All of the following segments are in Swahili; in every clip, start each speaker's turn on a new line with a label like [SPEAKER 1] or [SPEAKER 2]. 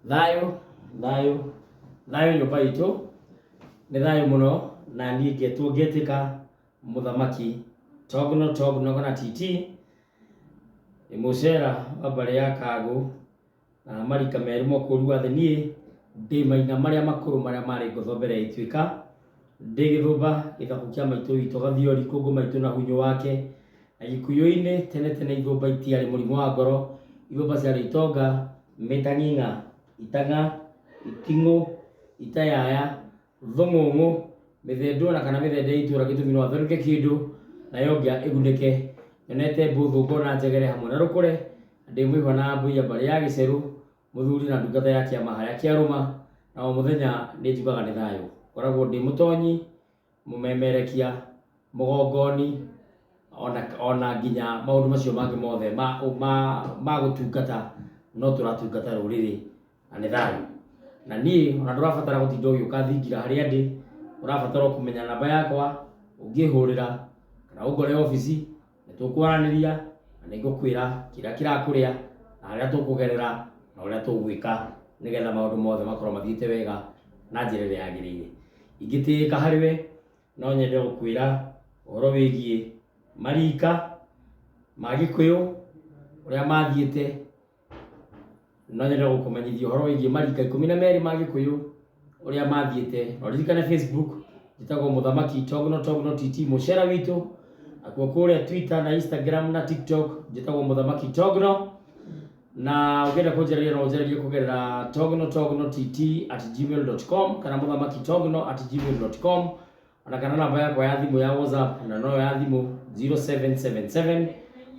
[SPEAKER 1] Thayo nyumba itu ni thayo muno na niĩ ngetĩka muthamaki Togno kana TT mucera wa mbari ya Kagu na marika meru mokuru wa thĩ ndĩ maina maria makuru maria marĩ ngotho mbere ituĩka ndĩ gĩthũmba gĩthabu kĩa maitũ witũ Gathiori kũngũ maitũ na hunyo wake na Gĩkũyũ-inĩ tene ithũmba itiarĩ mũrimũ wa ngoro, ithũmba ciarĩ itonga, mĩtang'ing'a, itang'a, iting'ũ, itayaya, thũng'ũng'ũ, mĩthendo na kana mĩthende itũra gĩtũmi no atherũke kĩndũ na yongĩa ĩgunĩke. Nyonete mbũthũ ngona njegere hamwe na rũkũre ndĩ mwĩhwa na mbũi ya mbari ya Gĩcerũ mũthuri na ndungata ya kĩama harĩa kĩarũma na o mũthenya nĩ njugaga nĩ thayũ. Ngoragwo ndĩ mũtonyi, mũmemerekia, mũgongoni ona nginya maũndũ macio mangĩ mothe ma gũtungata no tũratungata rũrĩrĩ na nĩ thayũ. Na niĩ ona ndũrabatara gũtinda ũgĩũka thingira harĩa ndĩ, ũrabatara kũmenya namba yakwa ũngĩhũrĩra kana ũngore obici nĩtũkwaranĩria na nĩngũkwĩra kĩrĩa kĩrakũrĩa na harĩa tũkũgerera na ũrĩa tũgwĩka nĩgetha maũndũ mothe makorwo mathiĩte wega na njĩra ĩrĩa yagĩrĩire. Ingĩtĩĩka harĩwe no nyende gũkwĩra ũhoro wĩgiĩ marika ma Gĩkũyũ ũrĩa mathiĩte. No nyende gũkũmenyithia ũhoro wĩgiĩ marika 12 ma Gĩkũyũ ũrĩa mathiĩte. No ririkane Facebook njĩtagwo Mũthamaki Togno TT mũcera witũ, nakuo kũrĩa Twitter na Instagram na TikTok njĩtagwo Mũthamaki Togno, na ũngĩenda kũnjarĩria no ũnjarĩrie kũgerera tognoTT@gmail.com kana mũthamakitogno@gmail.com, ona kana namba yakwa ya thimũ ya WhatsApp na no ya thimũ 0777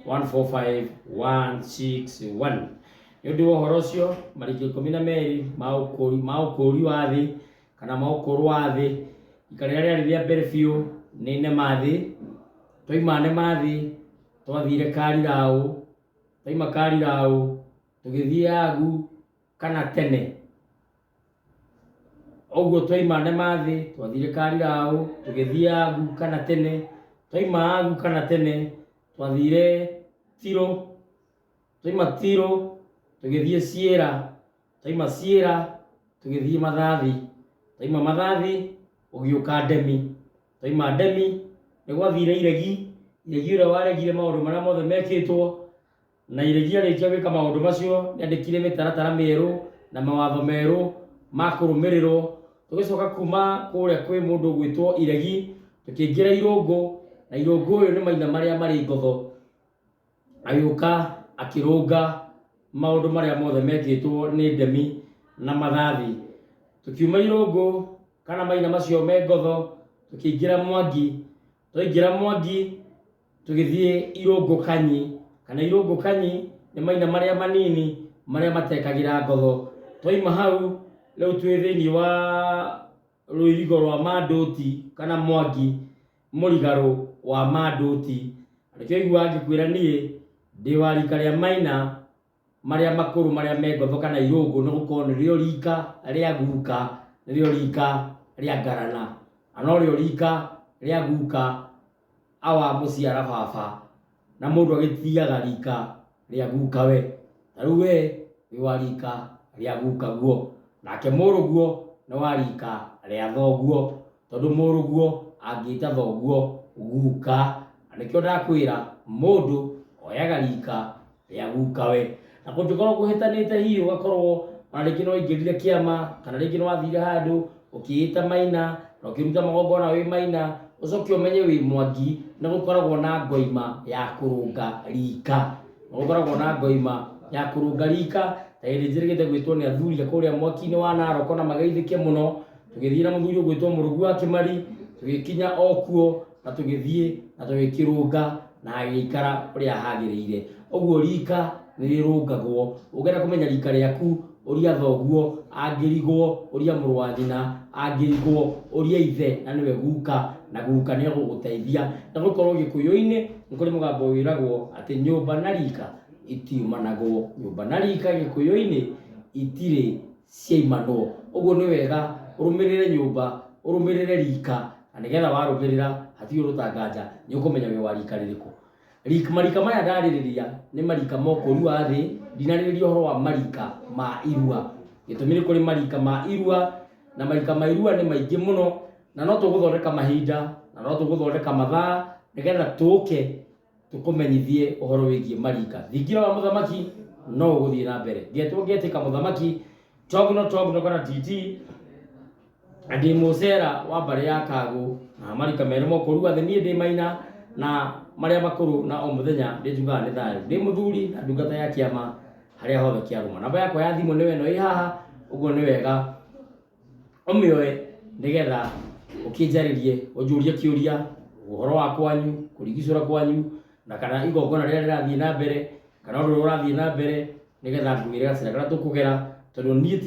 [SPEAKER 1] 145 161. Nĩ ũndũ wa ũhoro ũcio marika 12 ma ũkũri wa thĩ kana ma ũkũrũ wa thĩ ika rĩrĩa rĩarĩ rĩa mbere biũ nĩ nema thĩ. Twaima nema thĩ twathire Kariraũ, twaima Kariraũ tũgĩthiĩ Agu kana Tene. Ũguo twaima nema thĩ twathire Kariraũ tũgĩthiĩ Agu kana Tene, twaima Agu kana Tene twathire Tirũ, twaima Tirũ tũgĩthiĩ Ciĩra, twaima Ciĩra tũgĩthiĩ Mathathi, twaima Mathathi ũgĩũka Ndemi, twaima Ndemi nĩ gwathire Iregi ũrĩa waregire maũndũ marĩa mothe mekĩtwo, na Iregi arĩkia gwĩka maũndũ macio nĩandĩkire mĩtaratara mĩerũ na mawatho merũ ma kũrũmĩrĩrwo. Tũgĩcoka kuma kũrĩa kwĩ mũndũ gwĩtwo Iregi tũkĩingĩra Irũngũ, na Irũngũ ũyũ nĩ maina marĩa marĩ ngotho, agĩũka akĩrũnga maũndũ marĩa mothe mekĩtwo nĩ Ndemi na Mathathi. Tukiuma Irũngũ kana maina macio me ngotho tũkĩingĩra Mwangi, twaingĩra Mwangi tũgĩthiĩ Irũngũ Kanyi, kana Irũngũ Kanyi nĩ maina marĩa manini marĩa matekagĩra ngotho. Twaima hau rĩu twĩ thĩinĩ wa rũirigo rwa Mandũti kana Mwangi mũrigarũ wa Mandũti. Nĩkĩo iguaga ngĩkwĩra niĩ ndĩ wa rika rĩa maina marĩa makũrũ marĩa me ngotho kana Irũngũ, nĩ gũkorwo nĩrĩo rika rĩa guka, nĩrĩo rika rĩa ngarana, na norĩo rika rĩa guka awa mũciara baba, na mũndũ agĩthiaga rika rĩa guka we. Na rĩu we wĩ wa rika rĩa guka guo, nake mũrũguo nĩ wa rika rĩa thoguo, tondũ mũrũguo angĩta thoguo guka. Na nĩkĩo ndakwĩra mũndũ oyaga rika rĩa guka we. Na kũngĩkorwo kũhĩtanĩte hihi ũgakorwo ona rĩngĩ nĩ waingĩrire kĩama kana rĩngĩ nĩ wathire handũ ũkĩĩta maina na ũkĩruta magongona wĩ maina, ũcoke ũmenye wĩ Mwangi nĩ gũkoragwo na ngoima ya kũrũnga rika, nĩ gũkoragwo na ngoima ya kũrũnga rika. Ta hĩndĩ njĩrĩgĩte gwĩtwo nĩ athuri kũrĩa mwaki-inĩ wa Narok na magaithĩke mũno, tũgĩthiĩ na mũthuri ũgwĩtwo Mũrũgu wa Kĩmari, tũgĩkinya o kuo na tũgĩthiĩ na tũgĩkĩrũnga na agĩikara ũrĩa hagĩrĩire. Ũguo rika nĩ rĩrũngagwo. Ũngĩenda kũmenya rika rĩaku ũria thoguo, angĩrigwo ũria mũrũ wa nyina, angĩrigwo ũria ithe, na nĩwe guka, na guka nĩ egũgũteithia. Na gũkorwo Gĩkũyũ-inĩ nĩ kũrĩ mũgambo wĩragwo atĩ nyũmba na rika itiumanagwo, nyũmba na rika Gĩkũyũ-inĩ itirĩ ciaimanwo. Ũguo nĩ wega ũrũmĩrĩre nyũmba, ũrũmĩrĩre rika, na nĩgetha warũmĩrĩra hatirĩ ũrũtangaja nĩ ũkũmenya wĩ wa rika rĩrĩkũ. Marika maya ndarĩrĩria nĩ marika ma ũkũri wa thĩ, ndinarĩrĩria ũhoro wa marika ma irua. gitumi kuri marika ma irua na marika ma irua ni maingi muno na no tuguthondeka mahinda na no tuguthondeka mathaa nigetha tuke tukumenyithie uhoro wigie marika. Thingira wa muthamaki no uguthie na mbere. Ngetika muthamaki Togno kana TT andi Mucera wa mbari ya Kagu na marika mere mokurua the nie ndi Maina na maria makuru na o muthenya ndi njugaga ni thayu ndi muthuri na ndungata ya kiama haria hothe kiaruma. Namba yakwa ya thimu niwe no ihaha uguo ni wega umioe nigetha ukinjaririe unjurie kiuria uhoro wa kwanyu kurigicura kwanyu na kana igongona riria rirathie na mbere kana undu urathie na mbere nigetha ngwire gacira kana tukugera tondu nie